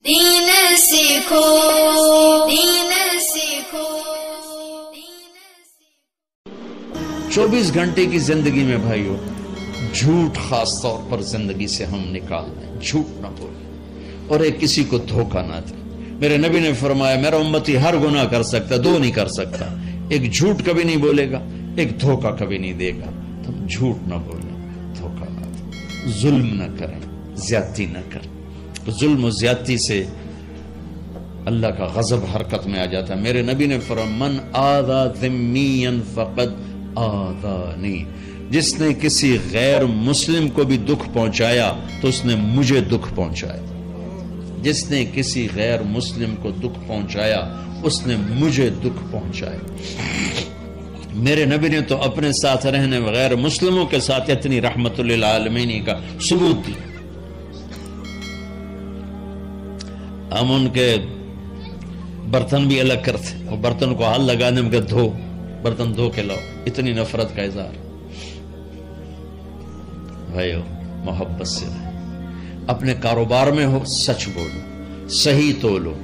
دین سیکھو، دین سیکھو۔ 24 گھنٹے کی زندگی میں بھائیو جھوٹ خاص طور پر زندگی سے ہم نکال دیں، جھوٹ نہ بولیں اور ایک کسی کو دھوکہ نہ دیں۔ میرے نبی نے فرمایا میرا امتی ہر گناہ کر سکتا، دو نہیں کر سکتا، ایک جھوٹ کبھی نہیں بولے گا، ایک دھوکہ کبھی نہیں دے گا۔ تم جھوٹ نہ بولیں، دھوکہ نہ دیں، ظلم نہ کریں، زیادتی نہ کریں۔ ظلم و زیادتی سے اللہ کا غضب حرکت میں آ جاتا ہے۔ میرے نبی نے فرمایا من آذا ذمیا فقد آذانی، جس نے کسی غیر مسلم کو بھی دکھ پہنچایا تو اس نے مجھے دکھ پہنچایا۔ جس نے کسی غیر مسلم کو دکھ پہنچایا اس نے مجھے دکھ پہنچایا۔ میرے نبی نے تو اپنے ساتھ رہنے غیر مسلموں کے ساتھ اتنی رحمت للعالمین کا ثبوت دیا۔ ہم ان کے برتن بھی الگ کرتے، وہ برتن کو ہاتھ لگانے میں کہ دھو، برتن دھو کے لاؤ، اتنی نفرت کا اظہار۔ بھائیو محبت سے رہے، اپنے کاروبار میں ہو سچ بولو، صحیح تولو،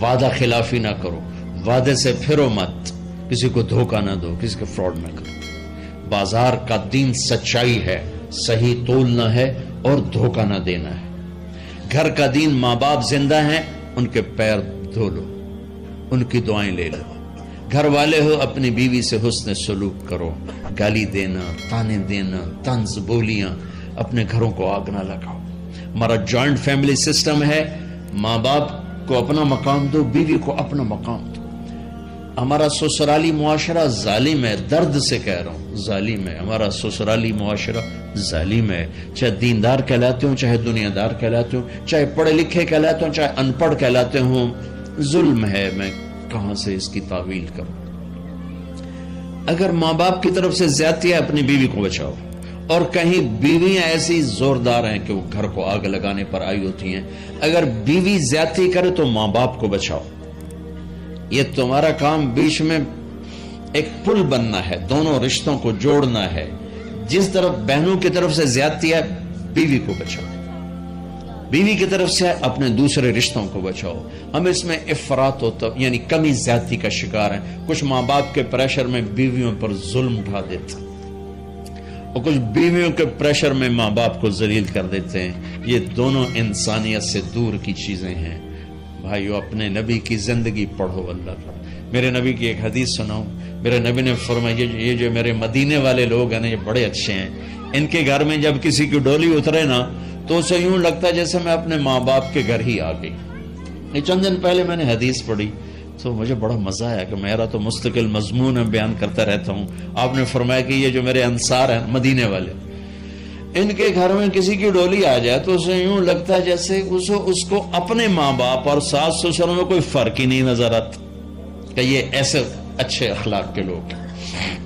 وعدہ خلافی نہ کرو، وعدے سے پھرو مت، کسی کو دھوکہ نہ دو، کسی کو فراڈ نہ کرو۔ بازار کا دین سچائی ہے، صحیح تولنا ہے اور دھوکہ نہ دینا ہے۔ گھر کا دین ماں باپ زندہ ہیں، ان کے پیر دھو لو، ان کی دعائیں لے لو۔ گھر والے ہو اپنی بیوی سے حسن سلوک کرو، گالی دینا، تانے دینا، طنز بولیاں، اپنے گھروں کو آگ نہ لگاؤ۔ ہمارا جوائنٹ فیملی سسٹم ہے، ماں باپ کو اپنا مقام دو، بیوی کو اپنا مقام دو۔ ہمارا سسرالی معاشرہ ظالم ہے، درد سے کہہ رہا ہوں، ظالم ہے ہمارا سسرالی معاشرہ، ظالم ہے۔ چاہے دیندار کہلاتے ہوں، چاہے دنیا دار کہلاتے ہوں، چاہے پڑھے لکھے کہلاتے ہوں، چاہے ان پڑھ کہلاتے ہوں، ظلم ہے۔ میں کہاں سے اس کی تعویل کروں؟ اگر ماں باپ کی طرف سے زیادتی ہے اپنی بیوی کو بچاؤ، اور کہیں بیویاں ایسی زوردار ہیں کہ وہ گھر کو آگ لگانے پر آئی ہوتی ہیں، اگر بیوی زیادتی کرے تو ماں باپ کو بچاؤ۔ یہ تمہارا کام بیچ میں ایک پل بننا ہے، دونوں رشتوں کو جوڑنا ہے۔ جس طرف بہنوں کی طرف سے زیادتی ہے بیوی کو بچاؤ، بیوی کی طرف سے اپنے دوسرے رشتوں کو بچاؤ۔ ہم اس میں افراط ہوتا یعنی کمی زیادتی کا شکار ہیں۔ کچھ ماں باپ کے پریشر میں بیویوں پر ظلم ڈھا دیتے ہیں، اور کچھ بیویوں کے پریشر میں ماں باپ کو ذلیل کر دیتے ہیں۔ یہ دونوں انسانیت سے دور کی چیزیں ہیں۔ بھائیو اپنے نبی کی زندگی پڑھو اللہ کا۔ میرے نبی کی ایک حدیث سناؤں، میرے نبی نے فرمایا یہ جو میرے مدینے والے لوگ ہیں نا، یہ بڑے اچھے ہیں۔ ان کے گھر میں جب کسی کی ڈولی اترے نا تو اسے یوں لگتا ہے جیسے میں اپنے ماں باپ کے گھر ہی آ گئی۔ یہ چند دن پہلے میں نے حدیث پڑھی تو مجھے بڑا مزہ آیا کہ میرا تو مستقل مضمون بیان کرتا رہتا ہوں۔ آپ نے فرمایا کہ یہ جو میرے انصار ہیں مدینے والے، ان کے گھر میں کسی کی ڈولی آ جائے تو اسے یوں لگتا ہے جیسے اس کو اپنے ماں باپ اور ساس سسروں میں کوئی فرق ہی نہیں نظر آتا، کہ یہ ایسے اچھے اخلاق کے لوگ ہیں۔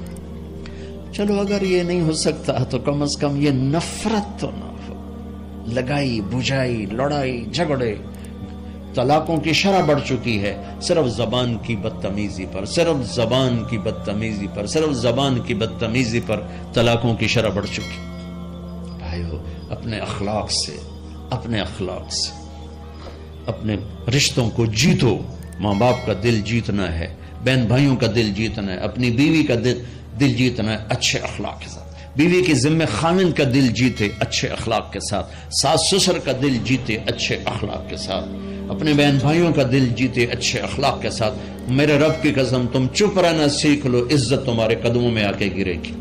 چلو اگر یہ نہیں ہو سکتا تو کم از کم یہ نفرت تو نہ ہو، لگائی بجھائی، لڑائی جھگڑے، طلاقوں کی شرح بڑھ چکی ہے صرف زبان کی بدتمیزی پر، صرف زبان کی بدتمیزی پر، صرف زبان کی بدتمیزی پر طلاقوں کی شرح بڑھ چکی۔ بھائیو اپنے اخلاق سے، اپنے اخلاق سے اپنے رشتوں کو جیتو۔ ماں باپ کا دل جیتنا ہے، بہن بھائیوں کا دل جیتنا ہے، اپنی بیوی کا دل جیتنا ہے اچھے اخلاق کے ساتھ۔ بیوی کے ذمہ خامن کا دل جیتے اچھے اخلاق کے ساتھ، ساس سسر کا دل جیتے اچھے اخلاق کے ساتھ، اپنے بہن بھائیوں کا دل جیتے اچھے اخلاق کے ساتھ۔ میرے رب کی قسم تم چپ رہنا سیکھ لو، عزت تمہارے قدموں میں آ کے گرے گی۔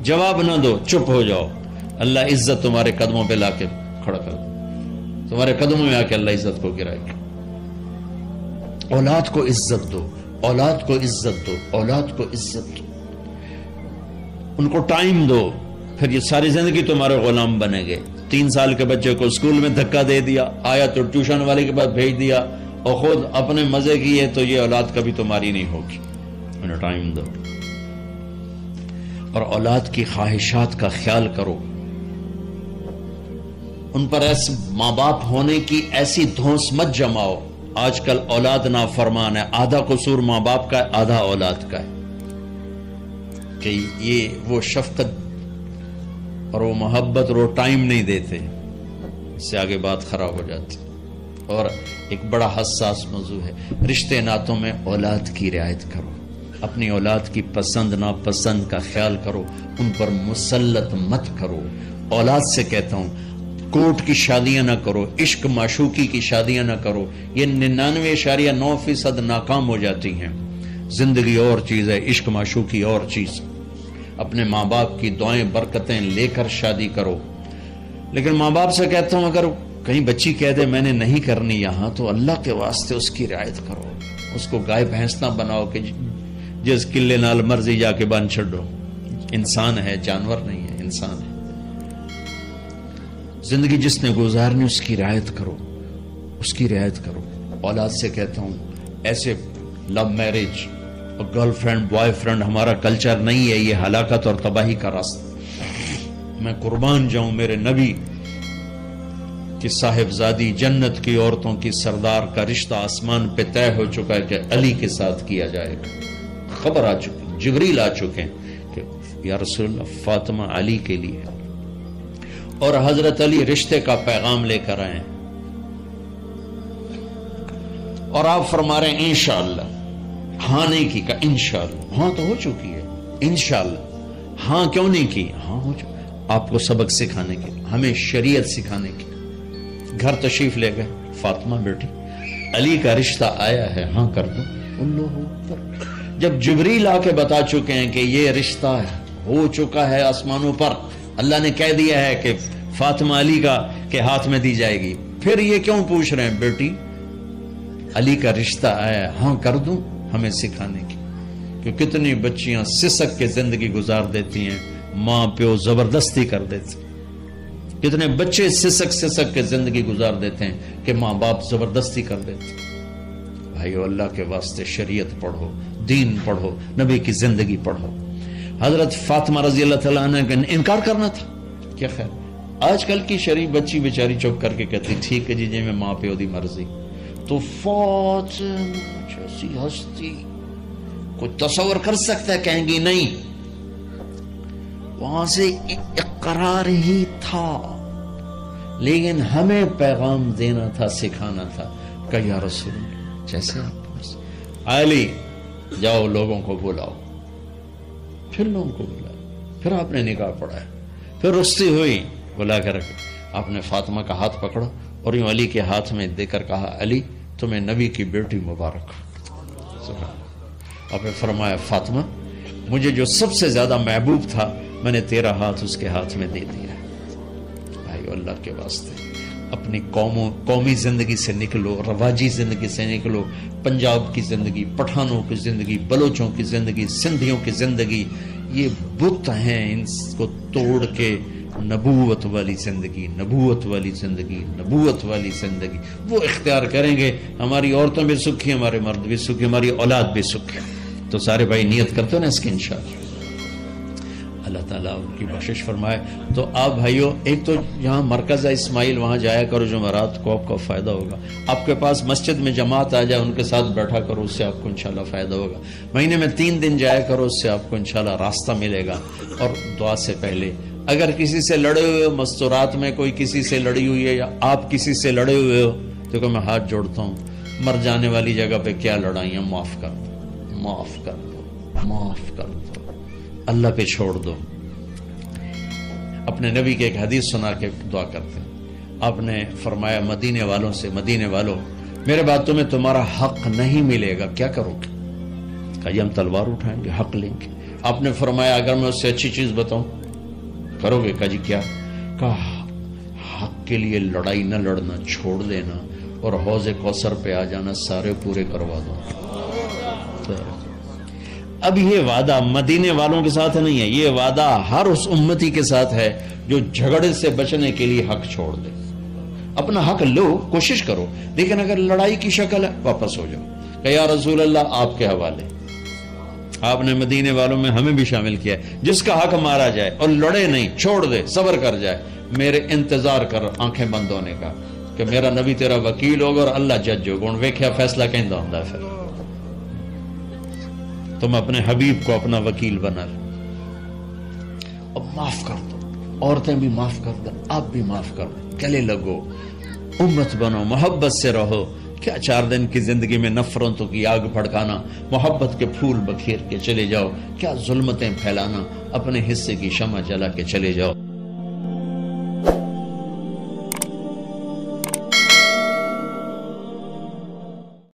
جواب نہ دو، چپ ہو جاؤ، اللہ عزت تمہارے قدموں پہ لا کے کھڑا کر دو، تمہارے قدموں میں آ کے اللہ عزت کو گرائے گا۔ اولاد کو عزت دو، اولاد کو عزت دو، اولاد کو عزت دو، ان کو ٹائم دو، پھر یہ ساری زندگی تمہارے غلام بنے گے۔ 3 سال کے بچے کو اسکول میں دھکا دے دیا، آیا تو ٹیوشن والے کے پاس بھیج دیا، اور خود اپنے مزے کیے، تو یہ اولاد کبھی تمہاری نہیں ہوگی۔ انہیں ٹائم دو، اور اولاد کی خواہشات کا خیال کرو۔ ان پر ایسے ماں باپ ہونے کی ایسی دھونس مت جماؤ۔ آج کل اولاد نافرمان ہے، آدھا قصور ماں باپ کا ہے، آدھا اولاد کا ہے، کہ یہ وہ شفقت اور وہ محبت اور وہ ٹائم نہیں دیتے، اس سے آگے بات خراب ہو جاتی۔ اور ایک بڑا حساس موضوع ہے، رشتے ناتوں میں اولاد کی رعایت کرو، اپنی اولاد کی پسند ناپسند کا خیال کرو، ان پر مسلط مت کرو۔ اولاد سے کہتا ہوں کوٹ کی شادیاں نہ کرو، عشق معشوقی کی شادیاں نہ کرو، یہ 99.9% ناکام ہو جاتی ہیں۔ زندگی اور چیز ہے، عشق معشوقی اور چیز۔ اپنے ماں باپ کی دعائیں برکتیں لے کر شادی کرو۔ لیکن ماں باپ سے کہتا ہوں اگر کہیں بچی کہہ دے میں نے نہیں کرنی یہاں، تو اللہ کے واسطے اس کی رعایت کرو، اس کو گائے بھینس نہ بناؤ کہ جس قلے نال مرضی جا کے بن چھڈو۔ انسان ہے، جانور نہیں ہے، انسان ہے۔ زندگی جس نے گزارنی اس کی رعایت کرو، اس کی رعایت کرو۔ اولاد سے کہتا ہوں ایسے لو میرج اور گرل فرینڈ بوائے فرینڈ ہمارا کلچر نہیں ہے، یہ ہلاکت اور تباہی کا راستہ۔ میں قربان جاؤں میرے نبی کی صاحبزادی جنت کی عورتوں کی سردار کا رشتہ آسمان پہ طے ہو چکا ہے کہ علی کے ساتھ کیا جائے گا۔ خبر آ چکی، جبریل آ چکے ہیں کہ یا رسول اللہ فاطمہ علی کے لیے، اور حضرت علی رشتے کا پیغام لے کر آئے، اور آپ فرما رہے ہیں انشاءاللہ۔ ہاں نہیں کی کہ انشاءاللہ، ہاں تو ہو چکی ہے، انشاءاللہ ہاں کیوں نہیں کی، ہاں ہو چکی۔ آپ کو سبق سکھانے کے، ہمیں شریعت سکھانے کے۔ گھر تشریف لے گئے، فاطمہ بیٹی علی کا رشتہ آیا ہے، ہاں کر دو۔ اللہ اکبر۔ جب جبریل آ کے بتا چکے ہیں کہ یہ رشتہ ہو چکا ہے آسمانوں پر، اللہ نے کہہ دیا ہے کہ فاطمہ علی کا کے ہاتھ میں دی جائے گی، پھر یہ کیوں پوچھ رہے ہیں بیٹی علی کا رشتہ آیا، ہاں کر دوں؟ ہمیں سکھانے کی کہ کتنی بچیاں سسک کے زندگی گزار دیتی ہیں، ماں پیو زبردستی کر دیتے، کتنے بچے سسک کے زندگی گزار دیتے ہیں کہ ماں باپ زبردستی کر دیتے۔ بھائیو اللہ کے واسطے شریعت پڑھو، دین پڑھو، نبی کی زندگی پڑھو۔ حضرت فاطمہ رضی اللہ تعالیٰ عنہ کا انکار کرنا تھا، کیا خیر آج کل کی شریف بچی بیچاری چپ کر کے کہتی ٹھیک ہے جی میں ماں پیو دی مرضی۔ تو فاطمہ جیسی ہستی کوئی تصور کر سکتا ہے؟ کہیں گی نہیں، وہاں سے اقرار ہی تھا، لیکن ہمیں پیغام دینا تھا، سکھانا تھا کہ یا رسول جیسے آپ علی جاؤ لوگوں کو بلاؤ، پھر لوگوں کو بلاؤ، پھر آپ نے نکاح پڑھایا، پھر رخصتی ہوئی، بلا کر آپ نے فاطمہ کا ہاتھ پکڑا اور یوں علی کے ہاتھ میں دے کر کہا علی تمہیں نبی کی بیٹی مبارک۔ آپ نے فرمایا فاطمہ مجھے جو سب سے زیادہ محبوب تھا میں نے تیرا ہاتھ اس کے ہاتھ میں دے دیا۔ بھائی اللہ کے واسطے اپنی قومی زندگی سے نکلو، رواجی زندگی سے نکلو، پنجاب کی زندگی، پٹھانوں کی زندگی، بلوچوں کی زندگی، سندھیوں کی زندگی، یہ بت ہیں، ان کو توڑ کے نبوت والی زندگی، نبوت والی زندگی، نبوت والی زندگی وہ اختیار کریں گے، ہماری عورتیں بھی سکھی، ہمارے مرد بھی سکھی، ہماری اولاد بھی سکھی۔ تو سارے بھائی نیت کرتے ہیں نا اس کی انشاءاللہ، اللہ تعالیٰ ان کی بخشش فرمائے۔ تو آپ بھائیو ایک تو یہاں مرکز ہے اسماعیل، وہاں جایا کرو جمعرات کو، آپ کو فائدہ ہوگا۔ آپ کے پاس مسجد میں جماعت آ جائے ان کے ساتھ بیٹھا کرو، اس سے آپ کو انشاءاللہ فائدہ ہوگا۔ مہینے میں 3 دن جایا کرو، اس سے آپ کو انشاءاللہ راستہ ملے گا۔ اور دعا سے پہلے اگر کسی سے لڑے ہوئے ہو، مستورات میں کوئی کسی سے لڑی ہوئی ہے یا آپ کسی سے لڑے ہوئے ہو، تو کہ میں ہاتھ جوڑتا ہوں، مر جانے والی جگہ پہ کیا لڑائیاں، معاف کر دو، معاف کر دو، معاف کر دو، اللہ پہ چھوڑ دو۔ اپنے نبی کے ایک حدیث سنا کے دعا کرتے ہیں، آپ نے فرمایا مدینے والوں سے، مدینے والوں میرے بعد تمہیں تمہارا حق نہیں ملے گا، کیا کرو گے؟ کہا ہم تلوار اٹھائیں گے، حق لیں گے۔ آپ نے فرمایا اگر میں اس سے اچھی چیز بتاؤں کرو گے؟ کہا جی کیا؟ کہا حق کے لیے لڑائی نہ لڑنا، چھوڑ دینا اور حوض کوثر پہ آ جانا، سارے پورے کروا دو۔ اب یہ وعدہ مدینے والوں کے ساتھ نہیں ہے، یہ وعدہ ہر اس امتی کے ساتھ ہے جو جھگڑے سے بچنے کے لیے حق چھوڑ دے۔ اپنا حق لو، کوشش کرو، لیکن اگر لڑائی کی شکل ہے واپس ہو جاؤ کہ یا رسول اللہ آپ کے حوالے۔ آپ نے مدینے والوں میں ہمیں بھی شامل کیا ہے، جس کا حق مارا جائے اور لڑے نہیں، چھوڑ دے، صبر کر جائے، میرے انتظار کر آنکھیں بند ہونے کا کہ میرا نبی تیرا وکیل ہوگا اور اللہ جج ہوگا، ان ویکھیا فیصلہ کہندا ہوندا ہے۔ پھر تم اپنے حبیب کو اپنا وکیل بنا لو۔ اب معاف کر دو، عورتیں بھی معاف کر دو، آپ بھی معاف کر دو، گلے لگو، امت بنو، محبت سے رہو. کیا 4 دن کی زندگی میں نفرتوں کی آگ بھڑکانا، محبت کے پھول بکھیر کے چلے جاؤ. کیا ظلمتیں پھیلانا، اپنے حصے کی شمع جلا کے چلے جاؤ.